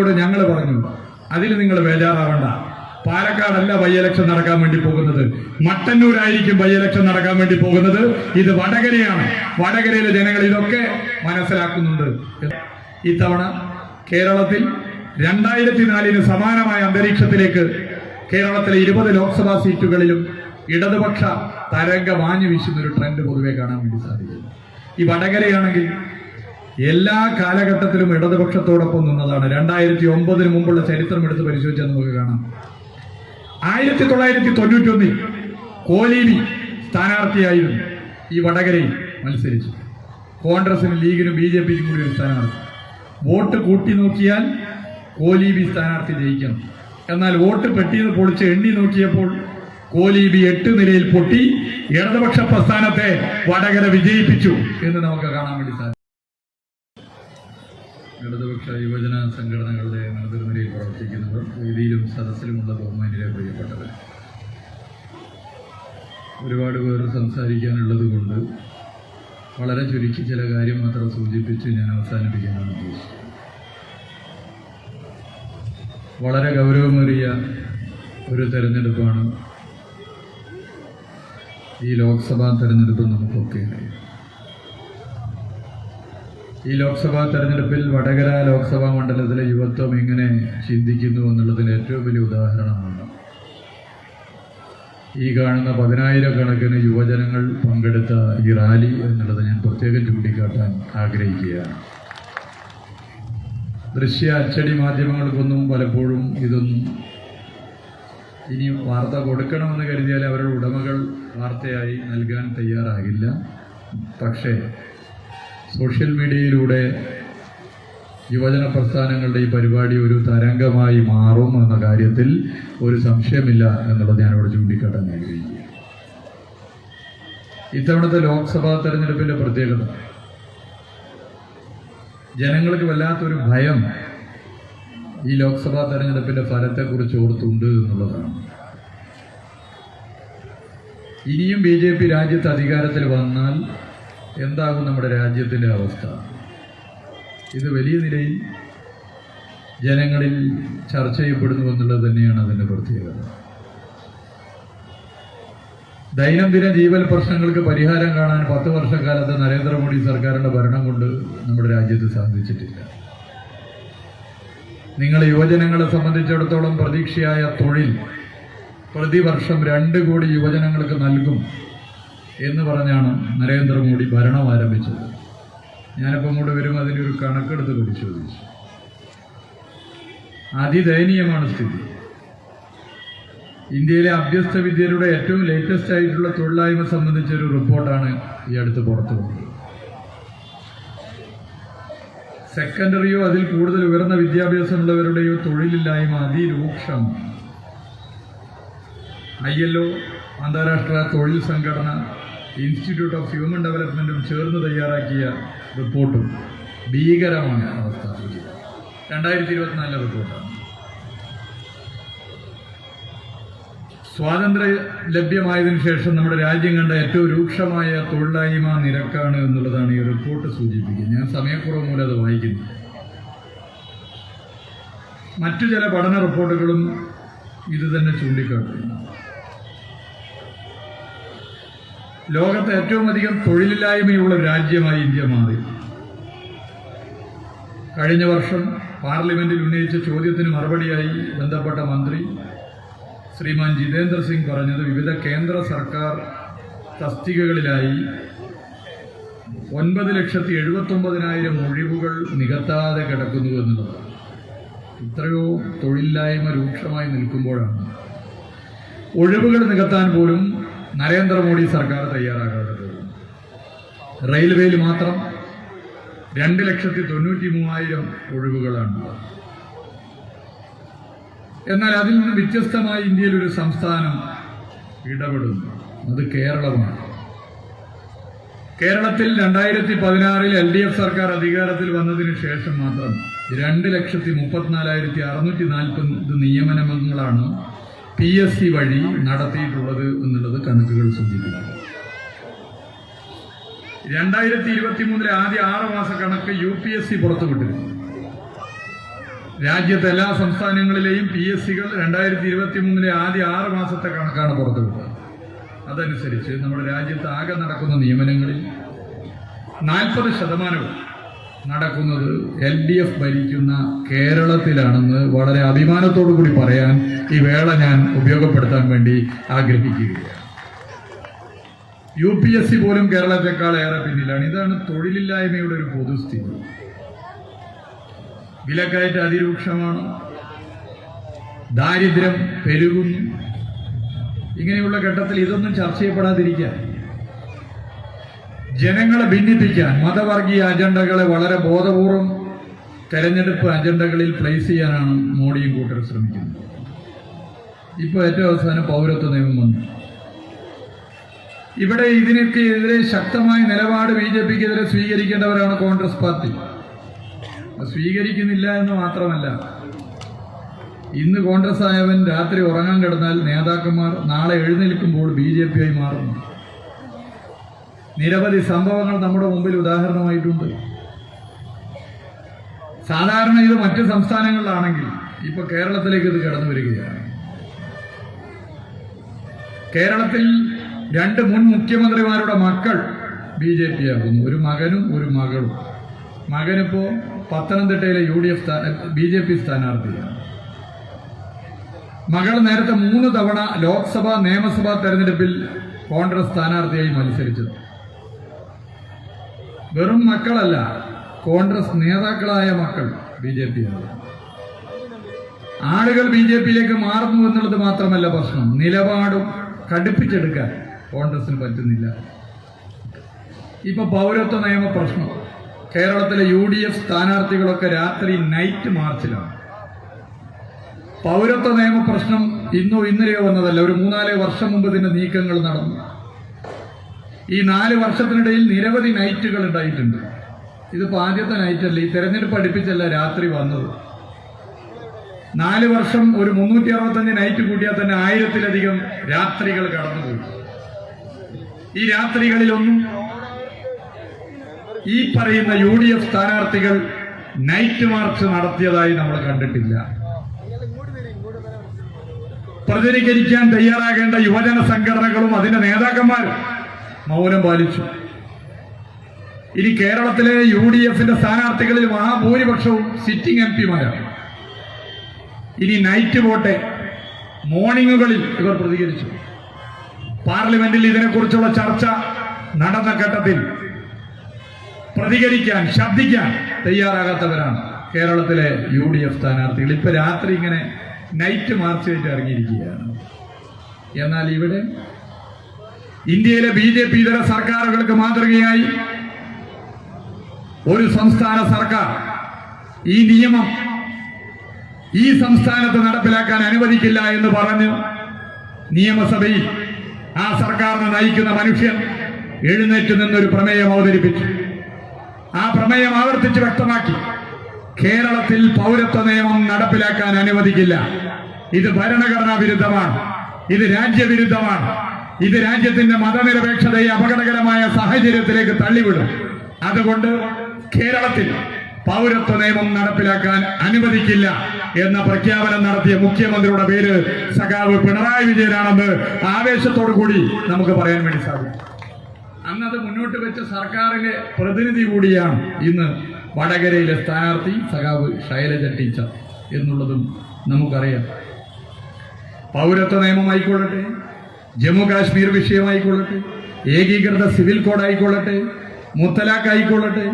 നിങ്ങളോട് ഞങ്ങൾ പറഞ്ഞു, അതിൽ നിങ്ങൾ ബേജാറാവണ്ട. പാലക്കാടല്ല ബൈ ഇലക്ഷൻ നടക്കാൻ വേണ്ടി പോകുന്നത്, മട്ടന്നൂരായിരിക്കും ബൈ ഇലക്ഷൻ നടക്കാൻ വേണ്ടി പോകുന്നത്. ഇത് വടകരയാണ്. വടകരയിലെ ജനങ്ങൾ ഇതൊക്കെ മനസ്സിലാക്കുന്നുണ്ട്. ഇത്തവണ കേരളത്തിൽ 2004 സമാനമായ അന്തരീക്ഷത്തിലേക്ക് കേരളത്തിലെ 20 ലോക്സഭാ സീറ്റുകളിലും ഇടതുപക്ഷ തരംഗ മാഞ്ഞു വീശുന്ന ഒരു ട്രെൻഡ് പൊതുവെ കാണാൻ വേണ്ടി സാധിക്കും. ഈ വടകരയാണെങ്കിൽ എല്ലാ കാലഘട്ടത്തിലും ഇടതുപക്ഷത്തോടൊപ്പം നിന്നതാണ്. 2009 മുമ്പുള്ള ചരിത്രം എടുത്ത് പരിശോധിച്ചാൽ നമുക്ക് കാണാം. 1991 കോലീബി സ്ഥാനാർത്ഥിയായിരുന്നു ഈ വടകരയിൽ മത്സരിച്ചു. കോൺഗ്രസിനും ലീഗിനും BJPക്കും കൂടി ഒരു സ്ഥാനാർത്ഥി. വോട്ട് കൂട്ടി നോക്കിയാൽ കോലീബി സ്ഥാനാർത്ഥി ജയിക്കണം. എന്നാൽ വോട്ട് പെട്ടിയത് പൊളിച്ച് എണ്ണി നോക്കിയപ്പോൾ കോലീബി 8 നിലയിൽ പൊട്ടി ഇടതുപക്ഷ പ്രസ്ഥാനത്തെ വടകര വിജയിപ്പിച്ചു എന്ന് നമുക്ക് കാണാൻ വേണ്ടി സാധിക്കും. ഇടതുപക്ഷ യുവജന സംഘടനകളുടെ നേതൃനിരയിൽ പ്രവർത്തിക്കുന്നവർ, വേദിയിലും സദസ്സിലുമുള്ള ബഹുമാന്യരെ പ്രിയപ്പെട്ടവർ, ഒരുപാട് പേർ സംസാരിക്കാനുള്ളത് കൊണ്ട് വളരെ ചുരുക്കി ചില കാര്യം മാത്രം സൂചിപ്പിച്ച് ഞാൻ അവസാനിപ്പിക്കാനാണ് ഉദ്ദേശിച്ചത്. വളരെ ഗൗരവമേറിയ ഒരു തെരഞ്ഞെടുപ്പാണ് ഈ ലോക്സഭാ തെരഞ്ഞെടുപ്പ്. നമുക്കൊക്കെ അറിയാം, ഈ ലോക്സഭാ തെരഞ്ഞെടുപ്പിൽ വടകര ലോക്സഭാ മണ്ഡലത്തിലെ യുവത്വം എങ്ങനെ ചിന്തിക്കുന്നു എന്നുള്ളതിന് ഏറ്റവും വലിയ ഉദാഹരണമാണ് ഈ കാണുന്ന 10,000 കണക്കിന് യുവജനങ്ങൾ പങ്കെടുത്ത ഈ റാലി എന്നുള്ളത് ഞാൻ പ്രത്യേകം ചൂണ്ടിക്കാട്ടാൻ ആഗ്രഹിക്കുകയാണ്. ദൃശ്യ അച്ചടി മാധ്യമങ്ങൾക്കൊന്നും പലപ്പോഴും ഇതൊന്നും ഇനി വാർത്ത കൊടുക്കണമെന്ന് കരുതിയാൽ അവരുടെ ഉടമകൾ വാർത്തയായി നൽകാൻ തയ്യാറാകില്ല. പക്ഷേ സോഷ്യൽ മീഡിയയിലൂടെ യുവജന പ്രസ്ഥാനങ്ങളുടെ ഈ പരിപാടി ഒരു തരംഗമായി മാറും എന്ന കാര്യത്തിൽ ഒരു സംശയമില്ല എന്നുള്ളത് ഞാനിവിടെ ചൂണ്ടിക്കാട്ടാൻ ആഗ്രഹിക്കുക. ഇത്തവണത്തെ ലോക്സഭാ തെരഞ്ഞെടുപ്പിന്റെ പ്രത്യേകത, ജനങ്ങൾക്ക് വല്ലാത്തൊരു ഭയം ഈ ലോക്സഭാ തെരഞ്ഞെടുപ്പിന്റെ ഫലത്തെക്കുറിച്ച് ഓർത്തുണ്ട് എന്നുള്ളതാണ്. ഇനിയും BJP രാജ്യത്ത് അധികാരത്തിൽ വന്നാൽ എന്താകും നമ്മുടെ രാജ്യത്തിൻ്റെ അവസ്ഥ? ഇത് വലിയ നിലയിൽ ജനങ്ങളിൽ ചർച്ച ചെയ്യപ്പെടുന്നു എന്നുള്ളത് തന്നെയാണ് അതിൻ്റെ പ്രത്യേകത. ദൈനംദിന ജീവൽ പ്രശ്നങ്ങൾക്ക് പരിഹാരം കാണാൻ 10 വർഷക്കാലത്ത് നരേന്ദ്രമോദി സർക്കാരിൻ്റെ ഭരണം കൊണ്ട് നമ്മുടെ രാജ്യത്ത് സാധിച്ചിട്ടില്ല. നിങ്ങൾ യുവജനങ്ങളെ സംബന്ധിച്ചിടത്തോളം പ്രതീക്ഷയായ തൊഴിൽ പ്രതിവർഷം 2 കോടി യുവജനങ്ങൾക്ക് നൽകും എന്ന് പറഞ്ഞാണ് നരേന്ദ്രമോദി ഭരണം ആരംഭിച്ചത്. ഞാനിപ്പോൾ അങ്ങോട്ട് വരും അതിൻ്റെ ഒരു കണക്കെടുത്ത് പരിശോധിച്ചു. അതിദയനീയമാണ് സ്ഥിതി. ഇന്ത്യയിലെ അഭ്യസ്ത വിദ്യരുടെ ഏറ്റവും ലേറ്റസ്റ്റ് ആയിട്ടുള്ള തൊഴിലില്ലായ്മ സംബന്ധിച്ചൊരു റിപ്പോർട്ടാണ് ഈ അടുത്ത് പുറത്തു വന്നത്. സെക്കൻഡറിയോ അതിൽ കൂടുതൽ ഉയർന്ന വിദ്യാഭ്യാസമുള്ളവരുടെയോ തൊഴിലില്ലായ്മ അതിരൂക്ഷമാണ്. ILO, അന്താരാഷ്ട്ര തൊഴിൽ സംഘടന, ഇൻസ്റ്റിറ്റ്യൂട്ട് ഓഫ് ഹ്യൂമൻ ഡെവലപ്മെൻറ്റും ചേർന്ന് തയ്യാറാക്കിയ റിപ്പോർട്ടും ഭീകരമായ അവസ്ഥ. 2024 റിപ്പോർട്ടാണ്. സ്വാതന്ത്ര്യം ലഭ്യമായതിനു ശേഷം നമ്മുടെ രാജ്യം കണ്ട ഏറ്റവും രൂക്ഷമായ തൊഴിലില്ലായ്മ നിരക്കാണ് എന്നുള്ളതാണ് ഈ റിപ്പോർട്ട് സൂചിപ്പിക്കുന്നത്. ഞാൻ സമയക്കുറവ് മൂലം അത് വായിക്കുന്നു. മറ്റു ചില പഠന റിപ്പോർട്ടുകളും ഇത് തന്നെ ചൂണ്ടിക്കാട്ടുന്നു. ലോകത്ത് ഏറ്റവും അധികം തൊഴിലില്ലായ്മയുള്ള രാജ്യമായി ഇന്ത്യ മാറി. കഴിഞ്ഞ വർഷം പാർലമെന്റിൽ ഉന്നയിച്ച ചോദ്യത്തിന് മറുപടിയായി ബന്ധപ്പെട്ട മന്ത്രി ശ്രീമാൻ ജിതേന്ദ്ര സിംഗ് പറഞ്ഞത് വിവിധ കേന്ദ്ര സർക്കാർ തസ്തികകളിലായി 9,79,000 ഒഴിവുകൾ നികത്താതെ കിടക്കുന്നു എന്നുള്ളതാണ്. ഇത്രയോ തൊഴിലില്ലായ്മ രൂക്ഷമായി നിൽക്കുമ്പോഴാണ് ഒഴിവുകൾ നികത്താൻ പോലും നരേന്ദ്രമോദി സർക്കാർ തയ്യാറാകാത്തത്. റെയിൽവേയിൽ മാത്രം 2,93,000 ഒഴിവുകളാണ്. എന്നാൽ അതിൽ നിന്ന് വ്യത്യസ്തമായി ഇന്ത്യയിൽ ഒരു സംസ്ഥാനം ഇടപെടുന്നു. അത് കേരളമാണ്. കേരളത്തിൽ 2016 LDF സർക്കാർ അധികാരത്തിൽ വന്നതിന് ശേഷം മാത്രം 2,34,640 നിയമനങ്ങളാണ് PSC വഴി നടത്തിയിട്ടുള്ളത് എന്നുള്ളത് കണക്കുകൾ സൂചിപ്പിക്കുന്നു. 2023 ആദ്യ 6 മാസ കണക്ക് UPSC പുറത്തുവിട്ടിരുന്നു. രാജ്യത്തെ എല്ലാ സംസ്ഥാനങ്ങളിലെയും PSCകൾ 2023 ആദ്യ 6 മാസത്തെ കണക്കാണ് പുറത്തുവിട്ടത്. അതനുസരിച്ച് നമ്മുടെ രാജ്യത്ത് ആകെ നടക്കുന്ന നിയമനങ്ങളിൽ 40% നടക്കുന്നത് LDF ഭരിക്കുന്ന കേരളത്തിലാണെന്ന് വളരെ അഭിമാനത്തോടു കൂടി പറയാൻ ഈ വേള ഞാൻ ഉപയോഗപ്പെടുത്താൻ വേണ്ടി ആഗ്രഹിക്കുകയാണ്. UPSC പോലും കേരളത്തെക്കാൾ ഏറെ പിന്നിലാണ്. ഇതാണ് തൊഴിലില്ലായ്മയുടെ ഒരു പൊതുസ്ഥിതി. വിലക്കയറ്റ അതിരൂക്ഷമാണ്, ദാരിദ്ര്യം പെരുകുന്നു. ഇങ്ങനെയുള്ള ഘട്ടത്തിൽ ഇതൊന്നും ചർച്ച ചെയ്യപ്പെടാതിരിക്കാൻ, ജനങ്ങളെ ഭിന്നിപ്പിക്കാൻ, മതവർഗീയ അജണ്ടകളെ വളരെ ബോധപൂർവം തെരഞ്ഞെടുപ്പ് അജണ്ടകളിൽ പ്ലേസ് ചെയ്യാനാണ് മോഡിയും കൂട്ടരും ശ്രമിക്കുന്നത്. ഇപ്പോൾ ഏറ്റവും അവസാനം പൗരത്വ നിയമം വന്നു. ഇവിടെ ഇതിനൊക്കെ എതിരെ ശക്തമായ നിലപാട് BJPക്കെതിരെ സ്വീകരിക്കേണ്ടവരാണ് കോൺഗ്രസ് പാർട്ടി. സ്വീകരിക്കുന്നില്ല എന്ന് മാത്രമല്ല, ഇന്ന് കോൺഗ്രസ് ആയവൻ രാത്രി ഉറങ്ങാൻ കിടന്നാൽ നേതാക്കന്മാർ നാളെ എഴുന്നേൽക്കുമ്പോൾ BJP ആയി മാറുന്നു. നിരവധി സംഭവങ്ങൾ നമ്മുടെ മുമ്പിൽ ഉദാഹരണമായിട്ടുണ്ട്. സാധാരണ ഇത് മറ്റ് സംസ്ഥാനങ്ങളിലാണെങ്കിൽ ഇപ്പൊ കേരളത്തിലേക്ക് ഇത് കടന്നു വരികയാണ്. കേരളത്തിൽ 2 മുൻ മുഖ്യമന്ത്രിമാരുടെ മക്കൾ BJP ആകുന്നു. ഒരു മകനും ഒരു മകളും. മകനിപ്പോ പത്തനംതിട്ടയിലെ BJP സ്ഥാനാർത്ഥിയാണ്. മകൾ നേരത്തെ 3 തവണ ലോക്സഭാ നിയമസഭാ തെരഞ്ഞെടുപ്പിൽ കോൺഗ്രസ് സ്ഥാനാർത്ഥിയായി മത്സരിച്ചത്. വെറും മക്കളല്ല, കോൺഗ്രസ് നേതാക്കളായ മക്കൾ BJP ആണ്. ആളുകൾ BJPയിലേക്ക് മാറുന്നു എന്നുള്ളത് മാത്രമല്ല പ്രശ്നം, നിലപാടും കടുപ്പിച്ചെടുക്കാൻ കോൺഗ്രസിന് പറ്റുന്നില്ല. ഇപ്പൊ പൗരത്വ നിയമ പ്രശ്നം, കേരളത്തിലെ UDF സ്ഥാനാർത്ഥികളൊക്കെ രാത്രി നൈറ്റ് മാർച്ചിലാണ്. പൗരത്വ നിയമ പ്രശ്നം ഇന്നോ ഇന്നലെയോ വന്നതല്ല, ഒരു 3-4 വർഷം മുമ്പ് ഇതിന്റെ നീക്കങ്ങൾ നടന്നു. ഈ 4 വർഷത്തിനിടയിൽ നിരവധി നൈറ്റുകൾ ഉണ്ടായിട്ടുണ്ട്. ഇതിപ്പോ ആദ്യത്തെ നൈറ്റല്ല, ഈ തെരഞ്ഞെടുപ്പ് അടുപ്പിച്ചല്ല രാത്രി വന്നത്. 4 വർഷം ഒരു 365 നൈറ്റ് കൂട്ടിയാൽ തന്നെ 1000-ലധികം രാത്രികൾ കടന്നുപോയി. ഈ രാത്രികളിലൊന്നും ഈ പറയുന്ന UDF സ്ഥാനാർത്ഥികൾ നൈറ്റ് മാർച്ച് നടത്തിയതായി നമ്മൾ കണ്ടിട്ടില്ല. പ്രതികരിക്കാൻ തയ്യാറാകേണ്ട യുവജന സംഘടനകളും അതിന്റെ നേതാക്കന്മാരും മൗനം പാലിച്ചു. ഇനി കേരളത്തിലെ UDFന്റെ സ്ഥാനാർത്ഥികളിൽ മഹാഭൂരിപക്ഷവും സിറ്റിംഗ് MPമാരാണ്. ഇനി നൈറ്റ് പോട്ടെ, മോർണിംഗുകളിൽ ഇവർ പ്രതികരിച്ചു. പാർലമെന്റിൽ ഇതിനെക്കുറിച്ചുള്ള ചർച്ച നടന്ന ഘട്ടത്തിൽ പ്രതികരിക്കാൻ, ശബ്ദിക്കാൻ തയ്യാറാകാത്തവരാണ് കേരളത്തിലെ UDF സ്ഥാനാർത്ഥികൾ. ഇപ്പൊ രാത്രി ഇങ്ങനെ നൈറ്റ് മാർച്ച് ആയിട്ട് ഇറങ്ങിയിരിക്കുകയാണ്. എന്നാൽ ഇവിടെ ഇന്ത്യയിലെ BJP ഇതര സർക്കാരുകൾക്ക് മാതൃകയായി ഒരു സംസ്ഥാന സർക്കാർ ഈ നിയമം ഈ സംസ്ഥാനത്ത് നടപ്പിലാക്കാൻ അനുവദിക്കില്ല എന്ന് പറഞ്ഞ് നിയമസഭയിൽ ആ സർക്കാരിനെ നയിക്കുന്ന മനുഷ്യൻ എഴുന്നേറ്റ് നിന്നൊരു പ്രമേയം അവതരിപ്പിച്ചു. ആ പ്രമേയം ആവർത്തിച്ച് വ്യക്തമാക്കി, കേരളത്തിൽ പൗരത്വ നിയമം നടപ്പിലാക്കാൻ അനുവദിക്കില്ല. ഇത് ഭരണഘടനാ വിരുദ്ധമാണ്, ഇത് രാജ്യവിരുദ്ധമാണ്, ഇത് രാജ്യത്തിന്റെ മതനിരപേക്ഷതയെ അപകടകരമായ സാഹചര്യത്തിലേക്ക് തള്ളിവിടും. അതുകൊണ്ട് കേരളത്തിൽ പൗരത്വ നിയമം നടപ്പിലാക്കാൻ അനുവദിക്കില്ല എന്ന പ്രഖ്യാപനം നടത്തിയ മുഖ്യമന്ത്രിയുടെ പേര് സഖാവ് പിണറായി വിജയനാണെന്ന് ആവേശത്തോടു കൂടി നമുക്ക് പറയാൻ വേണ്ടി സാധിക്കും. അന്നത് മുന്നോട്ട് വെച്ച സർക്കാരിലെ പ്രതിനിധി കൂടിയാണ് ഇന്ന് വടകരയിലെ സ്ഥാനാർത്ഥി സഖാവ് ശൈലജ ടീച്ചർ എന്നുള്ളതും നമുക്കറിയാം. പൗരത്വ നിയമമായിക്കൊള്ളട്ടെ, ജമ്മു കാശ്മീർ വിഷയമായിക്കൊള്ളട്ടെ, ഏകീകൃത സിവിൽ കോഡ് ആയിക്കൊള്ളട്ടെ, മുത്തലാഖ് ആയിക്കൊള്ളട്ടെ,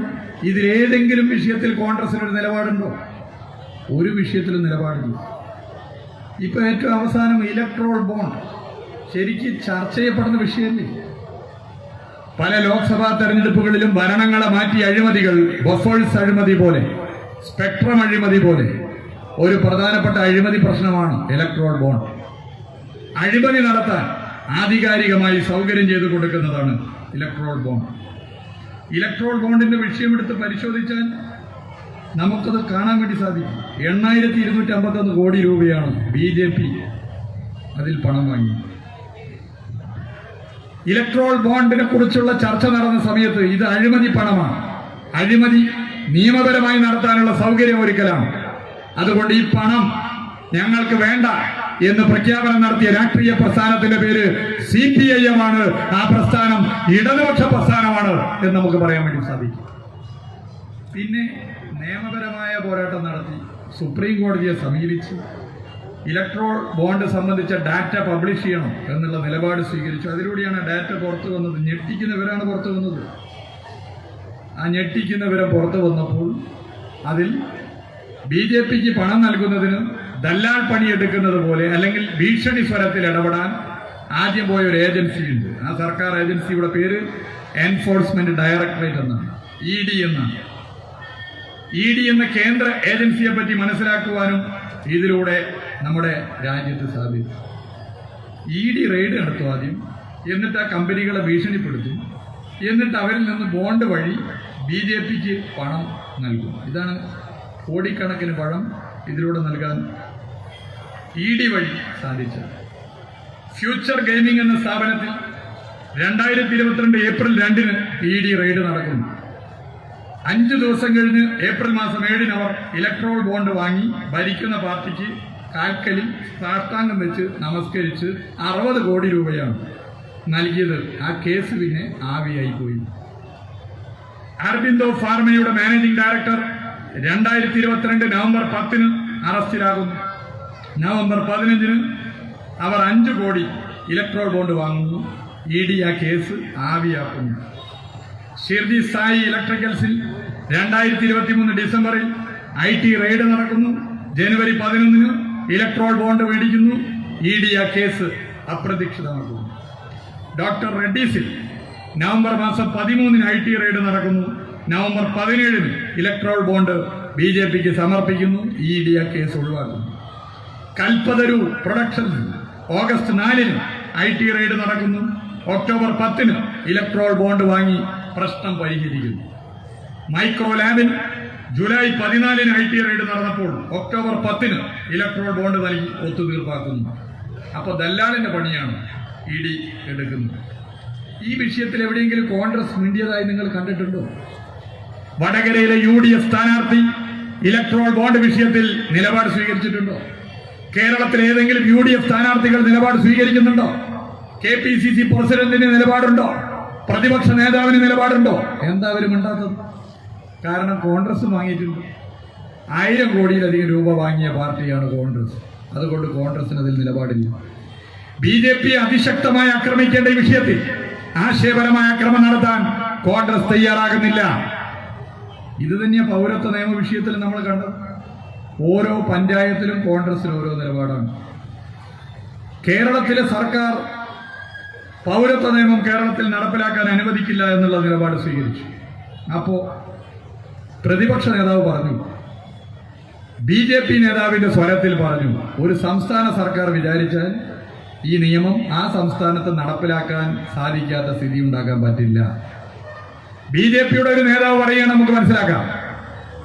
ഇതിലേതെങ്കിലും വിഷയത്തിൽ കോൺഗ്രസിനൊരു നിലപാടുണ്ടോ? ഒരു വിഷയത്തിലും നിലപാടില്ല. ഇപ്പൊ ഏറ്റവും അവസാനം ഇലക്ട്രോൾ ബോണ്ട് ശരിക്കും ചർച്ച ചെയ്യപ്പെടുന്ന വിഷയമല്ലേ? പല ലോക്സഭാ തെരഞ്ഞെടുപ്പുകളിലും ഭരണങ്ങളെ മാറ്റി അഴിമതികൾ, ബൊഫേഴ്സ് അഴിമതി പോലെ, സ്പെക്ട്രം അഴിമതി പോലെ ഒരു പ്രധാനപ്പെട്ട അഴിമതി പ്രശ്നമാണ് ഇലക്ട്രോൾ ബോണ്ട്. അഴിമതി നടത്താൻ ആധികാരികമായി സൗകര്യം ചെയ്തു കൊടുക്കുന്നതാണ് ഇലക്ട്രോൾ ബോണ്ട്. ഇലക്ട്രോൾ ബോണ്ടിന്റെ വിഷയമെടുത്ത് പരിശോധിച്ചാൽ നമുക്കത് കാണാൻ വേണ്ടി സാധിക്കും. 8251 കോടി രൂപയാണ് BJP അതിൽ പണം വാങ്ങി. ഇലക്ട്രോൾ ബോണ്ടിനെ കുറിച്ചുള്ള ചർച്ച നടന്ന സമയത്ത് ഇത് അഴിമതി പണമാണ്, അഴിമതി നിയമപരമായി നടത്താനുള്ള സൗകര്യം ഒരുക്കലാണ്, അതുകൊണ്ട് ഈ പണം ഞങ്ങൾക്ക് വേണ്ട എന്ന് പ്രഖ്യാപനം നടത്തിയ രാഷ്ട്രീയ പ്രസ്ഥാനത്തിന്റെ പേര് CPIM ആണ്. ആ പ്രസ്ഥാനം ഇടതുപക്ഷ പ്രസ്ഥാനമാണ് എന്ന് നമുക്ക് പറയാൻ വേണ്ടി സാധിക്കും. പിന്നെ നിയമപരമായ പോരാട്ടം നടത്തി സുപ്രീം കോടതിയെ സമീപിച്ച് ഇലക്ട്രോൾ ബോണ്ട് സംബന്ധിച്ച ഡാറ്റ പബ്ലിഷ് ചെയ്യണം എന്നുള്ള നിലപാട് സ്വീകരിച്ചു. അതിലൂടെയാണ് ഡാറ്റ പുറത്തു വന്നത്. ഞെട്ടിക്കുന്നവരാണ് പുറത്തു വന്നത്. ആ ഞെട്ടിക്കുന്നവരെ പുറത്തു വന്നപ്പോൾ അതിൽ BJPക്ക് പണം നൽകുന്നതിന് ദല്ലാൽ പണിയെടുക്കുന്നത് പോലെ അല്ലെങ്കിൽ ഭീഷണി സ്വരത്തിൽ ഇടപെടാൻ ആദ്യം പോയ ഒരു ഏജൻസി ഉണ്ട്. ആ സർക്കാർ ഏജൻസിയുടെ പേര് എൻഫോഴ്സ്മെന്റ് ഡയറക്ടറേറ്റ് എന്നാണ്, ED എന്നാണ്. ED എന്ന കേന്ദ്ര ഏജൻസിയെ പറ്റി മനസ്സിലാക്കുവാനും ഇതിലൂടെ നമ്മുടെ രാജ്യത്ത് സാധിക്കും. ED റെയ്ഡ് നടത്തും ആദ്യം, എന്നിട്ട് ആ കമ്പനികളെ ഭീഷണിപ്പെടുത്തും, എന്നിട്ട് അവരിൽ നിന്ന് ബോണ്ട് വഴി BJPക്ക് പണം നൽകും. ഇതാണ് കോടിക്കണക്കിന് പണം ഇതിലൂടെ നൽകാൻ ED വഴി സാധിച്ചത്. ഫ്യൂച്ചർ ഗെയിമിംഗ് എന്ന സ്ഥാപനത്തിൽ 2022 ഏപ്രിൽ 2-ന് ED റെയ്ഡ് നടക്കുന്നു. 5 ദിവസം കഴിഞ്ഞ് ഏപ്രിൽ മാസം 7-ന് അവർ ഇലക്ട്രോൾ ബോണ്ട് വാങ്ങി ഭരിക്കുന്ന പാർട്ടിക്ക് കാൽക്കലിൽ സാഷ്ടാംഗം വെച്ച് നമസ്കരിച്ച് 60 കോടി രൂപയാണ് നൽകിയത്. ആ കേസ് പിന്നെ ആവിയായി പോയി. അരബിന്ദോ ഫാർമയുടെ മാനേജിംഗ് ഡയറക്ടർ 2022 നവംബർ 10-ന് അറസ്റ്റിലാകുന്നു. നവംബർ 15-ന് അവർ 5 കോടി ഇലക്ട്രോൾ ബോണ്ട് വാങ്ങുന്നു. ED ആ കേസ് ആവിയാക്കുന്നു. ഷിർജി സായി ഇലക്ട്രിക്കൽസിൽ 2023 ഡിസംബറിൽ IT റെയ്ഡ് നടക്കുന്നു. ജനുവരി 11-ന് ഇലക്ട്രോൾ ബോണ്ട് മേടിക്കുന്നു. ED ആ കേസ് അപ്രതീക്ഷിതമാക്കുന്നു. ഡോക്ടർ റെഡ്ഡീസിൽ നവംബർ മാസം 13-ന് IT റെയ്ഡ് നടക്കുന്നു. നവംബർ 17-ന് ഇലക്ട്രോൾ ബോണ്ട് BJPക്ക് സമർപ്പിക്കുന്നു. ED ആ കേസ് ഒഴിവാക്കുന്നു. കൽപ്പതരു പ്രൊഡക്ഷൻസ് ഓഗസ്റ്റ് 4-ന് IT റെയ്ഡ് നടക്കുന്നു. ഒക്ടോബർ 10-ന് ഇലക്ട്രോൾ ബോണ്ട് വാങ്ങി പ്രശ്നം പരിഹരിക്കുന്നു. മൈക്രോ ലാബിൽ ജൂലൈ 14-ന് IT റെയ്ഡ് നടന്നപ്പോൾ ഒക്ടോബർ 10-ന് ഇലക്ട്രോൾ ബോണ്ട് നൽകി ഒത്തുതീർപ്പാക്കുന്നു. അപ്പോൾ ദല്ലാളിന്റെ പണിയാണ് ED എടുക്കുന്നത്. ഈ വിഷയത്തിൽ എവിടെയെങ്കിലും കോൺഗ്രസ് മിണ്ടിയതായി നിങ്ങൾ കണ്ടിട്ടുണ്ടോ? വടകരയിലെ UDF സ്ഥാനാർത്ഥി ഇലക്ട്രോൾ ബോണ്ട് വിഷയത്തിൽ നിലപാട് സ്വീകരിച്ചിട്ടുണ്ടോ? കേരളത്തിലെ ഏതെങ്കിലും UDF സ്ഥാനാർത്ഥികൾ നിലപാട് സ്വീകരിക്കുന്നുണ്ടോ? KPCC പ്രസിഡന്റിന് നിലപാടുണ്ടോ? പ്രതിപക്ഷ നേതാവിന് നിലപാടുണ്ടോ? എന്താ അവരും ഉണ്ടാത്തത്? കാരണം കോൺഗ്രസ് വാങ്ങിയിട്ടുണ്ട്. 1000 കോടിയിലധികം രൂപ വാങ്ങിയ പാർട്ടിയാണ് കോൺഗ്രസ്. അതുകൊണ്ട് കോൺഗ്രസിന് അതിൽ നിലപാടില്ല. BJP അതിശക്തമായി ആക്രമിക്കേണ്ട ഈ വിഷയത്തിൽ ആശയപരമായ ആക്രമണം നടത്താൻ കോൺഗ്രസ് തയ്യാറാകുന്നില്ല. ഇത് തന്നെ പൗരത്വ നിയമ വിഷയത്തിൽ നമ്മൾ കണ്ടത്. ഓരോ പഞ്ചായത്തിലും കോൺഗ്രസിന് ഓരോ നിലപാടാണ്. കേരളത്തിലെ സർക്കാർ പൗരത്വ നിയമം കേരളത്തിൽ നടപ്പിലാക്കാൻ അനുവദിക്കില്ല എന്നുള്ള നിലപാട് സ്വീകരിച്ചു. അപ്പോൾ പ്രതിപക്ഷ നേതാവ് പറഞ്ഞു, BJP നേതാവിന്റെ സ്വരത്തിൽ പറഞ്ഞു, ഒരു സംസ്ഥാന സർക്കാർ വിചാരിച്ചാൽ ഈ നിയമം ആ സംസ്ഥാനത്ത് നടപ്പിലാക്കാൻ സാധിക്കാത്ത സ്ഥിതി ഉണ്ടാക്കാൻ പറ്റില്ല. BJPയുടെ ഒരു നേതാവ് പറയുകയാണ്, നമുക്ക് മനസ്സിലാക്കാം.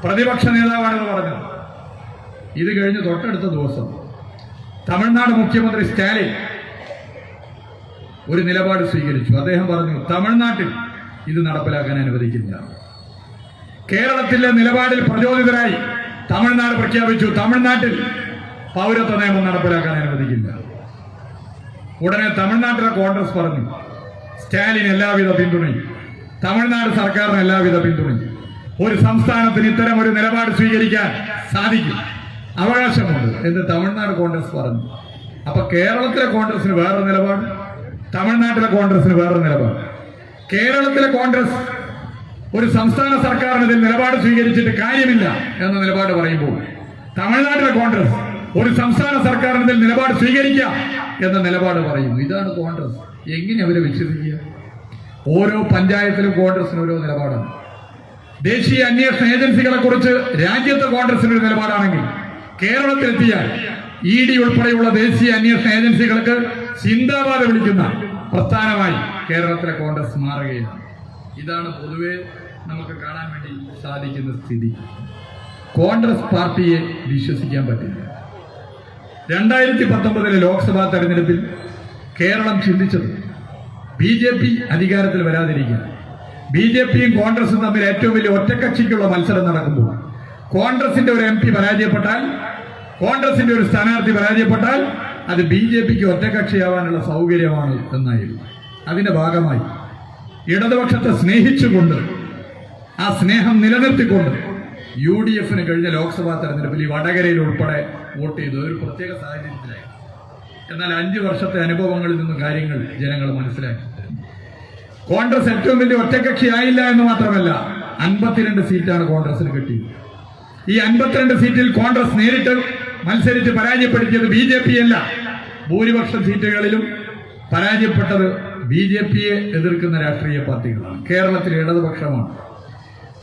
പ്രതിപക്ഷ നേതാവാണെന്ന് പറഞ്ഞത്. ഇത് കഴിഞ്ഞ് തൊട്ടടുത്ത ദിവസം തമിഴ്നാട് മുഖ്യമന്ത്രി സ്റ്റാലിൻ ഒരു നിലപാട് സ്വീകരിച്ചു. അദ്ദേഹം പറഞ്ഞു, തമിഴ്നാട്ടിൽ ഇത് നടപ്പിലാക്കാൻ അനുവദിക്കില്ല. കേരളത്തിലെ നിലപാടിൽ പ്രചോദിതരായി തമിഴ്നാട് പ്രഖ്യാപിച്ചു, തമിഴ്നാട്ടിൽ പൗരത്വ നിയമം നടപ്പിലാക്കാൻ അനുവദിക്കില്ല. ഉടനെ തമിഴ്നാട്ടിലെ കോൺഗ്രസ് പറഞ്ഞു, സ്റ്റാലിൻ എല്ലാവിധ പിന്തുണയും, തമിഴ്നാട് സർക്കാരിന് എല്ലാവിധ പിന്തുണയും. ഒരു സംസ്ഥാനത്തിന് ഇത്തരം ഒരു നിലപാട് സ്വീകരിക്കാൻ സാധിക്കും, അവകാശമുണ്ട് എന്ന് തമിഴ്നാട് കോൺഗ്രസ് പറഞ്ഞു. അപ്പൊ കേരളത്തിലെ കോൺഗ്രസിന് വേറൊരു നിലപാട്, തമിഴ്നാട്ടിലെ കോൺഗ്രസിന് വേറൊരു നിലപാട്. കേരളത്തിലെ കോൺഗ്രസ് ഒരു സംസ്ഥാന സർക്കാരിന് ഇതിൽ നിലപാട് സ്വീകരിച്ചിട്ട് കാര്യമില്ല എന്ന നിലപാട് പറയുമ്പോൾ തമിഴ്നാട്ടിലെ കോൺഗ്രസ് ഒരു സംസ്ഥാന സർക്കാരിന് ഇതിൽ നിലപാട് സ്വീകരിക്കാം എന്ന നിലപാട് പറയുന്നു. ഇതാണ് കോൺഗ്രസ്. എങ്ങനെ അവരെ വിശ്വസിക്കുക? ഓരോ പഞ്ചായത്തിലും കോൺഗ്രസിന് ഓരോ നിലപാടാണ്. ദേശീയ അന്വേഷണ ഏജൻസികളെ കുറിച്ച് രാജ്യത്തെ കോൺഗ്രസിന് ഒരു നിലപാടാണെങ്കിൽ കേരളത്തിലെത്തിയാൽ ED ഉൾപ്പെടെയുള്ള ദേശീയ അന്വേഷണ ഏജൻസികൾക്ക് സിന്ദാബാദ് വിളിക്കുന്ന പ്രസ്ഥാനമായി കേരളത്തിലെ കോൺഗ്രസ് മാറുകയാണ്. ഇതാണ് പൊതുവെ നമുക്ക് കാണാൻ വേണ്ടി സാധിക്കുന്ന സ്ഥിതി. കോൺഗ്രസ് പാർട്ടിയെ വിശ്വസിക്കാൻ പറ്റില്ല. 2019 ലോക്സഭാ തെരഞ്ഞെടുപ്പിൽ കേരളം ചിന്തിച്ചത് BJP അധികാരത്തിൽ വരാതിരിക്കുക. BJPയും കോൺഗ്രസും തമ്മിൽ ഏറ്റവും വലിയ ഒറ്റക്കക്ഷിക്കുള്ള മത്സരം നടക്കുമ്പോൾ കോൺഗ്രസിന്റെ ഒരു MP പരാജയപ്പെട്ടാൽ, കോൺഗ്രസിന്റെ ഒരു സ്ഥാനാർത്ഥി പരാജയപ്പെട്ടാൽ അത് BJPക്ക് ഒറ്റകക്ഷിയാവാനുള്ള സൗകര്യമാണ് എന്നായിരുന്നു. അതിന്റെ ഭാഗമായി ഇടതുപക്ഷത്തെ സ്നേഹിച്ചുകൊണ്ട്, ആ സ്നേഹം നിലനിർത്തിക്കൊണ്ട് UDFന് കഴിഞ്ഞ ലോക്സഭാ തെരഞ്ഞെടുപ്പിൽ ഈ വടകരയിൽ ഉൾപ്പെടെ വോട്ട് ചെയ്തു. ഒരു പ്രത്യേക സാഹചര്യത്തിലായി. എന്നാൽ 5 വർഷത്തെ അനുഭവങ്ങളിൽ നിന്നും കാര്യങ്ങൾ ജനങ്ങൾ മനസ്സിലാക്കി. കോൺഗ്രസ് ഏറ്റവും വലിയ ഒറ്റകക്ഷിയായില്ല എന്ന് മാത്രമല്ല, 52 സീറ്റാണ് കോൺഗ്രസിന് കിട്ടിയത്. ഈ 52 സീറ്റിൽ കോൺഗ്രസ് നേരിട്ട് മത്സരിച്ച് പരാജയപ്പെടുത്തിയത് BJP-യല്ല. ഭൂരിപക്ഷം സീറ്റുകളിലും പരാജയപ്പെട്ടത് BJP-യെ എതിർക്കുന്ന രാഷ്ട്രീയ പാർട്ടികളാണ്. കേരളത്തിലെ ഇടതുപക്ഷമാണ്.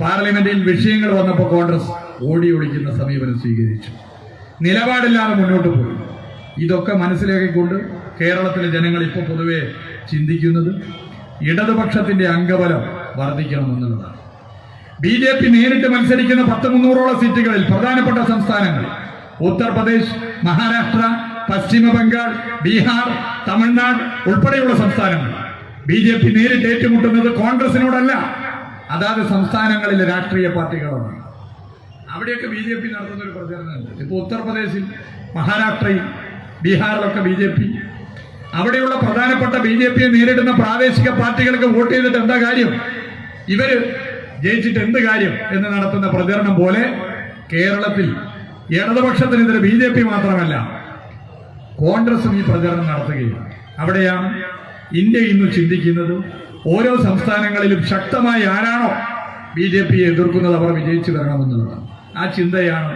പാർലമെന്റിൽ വിഷയങ്ങൾ വന്നപ്പോൾ കോൺഗ്രസ് ഓടി ഒളിക്കുന്ന സമീപനം സ്വീകരിച്ചു. നിലപാടില്ലാതെ മുന്നോട്ട് പോയി. ഇതൊക്കെ മനസ്സിലാക്കിക്കൊണ്ട് കേരളത്തിലെ ജനങ്ങൾ ഇപ്പോൾ പൊതുവെ ചിന്തിക്കുന്നത് ഇടതുപക്ഷത്തിന്റെ അംഗബലം വർദ്ധിക്കണമെന്നുള്ളതാണ്. BJP നേരിട്ട് മത്സരിക്കുന്ന 100-300ഓളം സീറ്റുകളിൽ പ്രധാനപ്പെട്ട സംസ്ഥാനങ്ങൾ ഉത്തർപ്രദേശ്, മഹാരാഷ്ട്ര, പശ്ചിമ ബംഗാൾ, ബീഹാർ, തമിഴ്നാട് ഉൾപ്പെടെയുള്ള സംസ്ഥാനങ്ങൾ BJP നേരിട്ട് ഏറ്റുമുട്ടുന്നത് കോൺഗ്രസിനോടല്ല, അതാത് സംസ്ഥാനങ്ങളിലെ രാഷ്ട്രീയ പാർട്ടികളാണ്. അവിടെയൊക്കെ BJP നടത്തുന്ന ഒരു പ്രചരണമുണ്ട്. ഇപ്പോൾ ഉത്തർപ്രദേശിൽ, മഹാരാഷ്ട്രയിൽ, ബീഹാറിലൊക്കെ BJP, അവിടെയുള്ള പ്രധാനപ്പെട്ട BJP-യെ നേരിടുന്ന പ്രാദേശിക പാർട്ടികൾക്ക് വോട്ട് ചെയ്തിട്ട് എന്താ കാര്യം, ഇവര് ജയിച്ചിട്ട് എന്ത് കാര്യം എന്ന് നടത്തുന്ന പ്രചരണം പോലെ കേരളത്തിൽ ഇടതുപക്ഷത്തിനെതിരെ BJP മാത്രമല്ല കോൺഗ്രസും ഈ പ്രചരണം നടത്തുകയാണ്. അവിടെയാണ് ഇന്ത്യ ഇന്ന് ചിന്തിക്കുന്നത്. ഓരോ സംസ്ഥാനങ്ങളിലും ശക്തമായി ആരാണോ BJP-യെ എതിർക്കുന്നത് അവർ വിജയിച്ചു വരണമെന്നുള്ളതാണ്. ആ ചിന്തയാണ്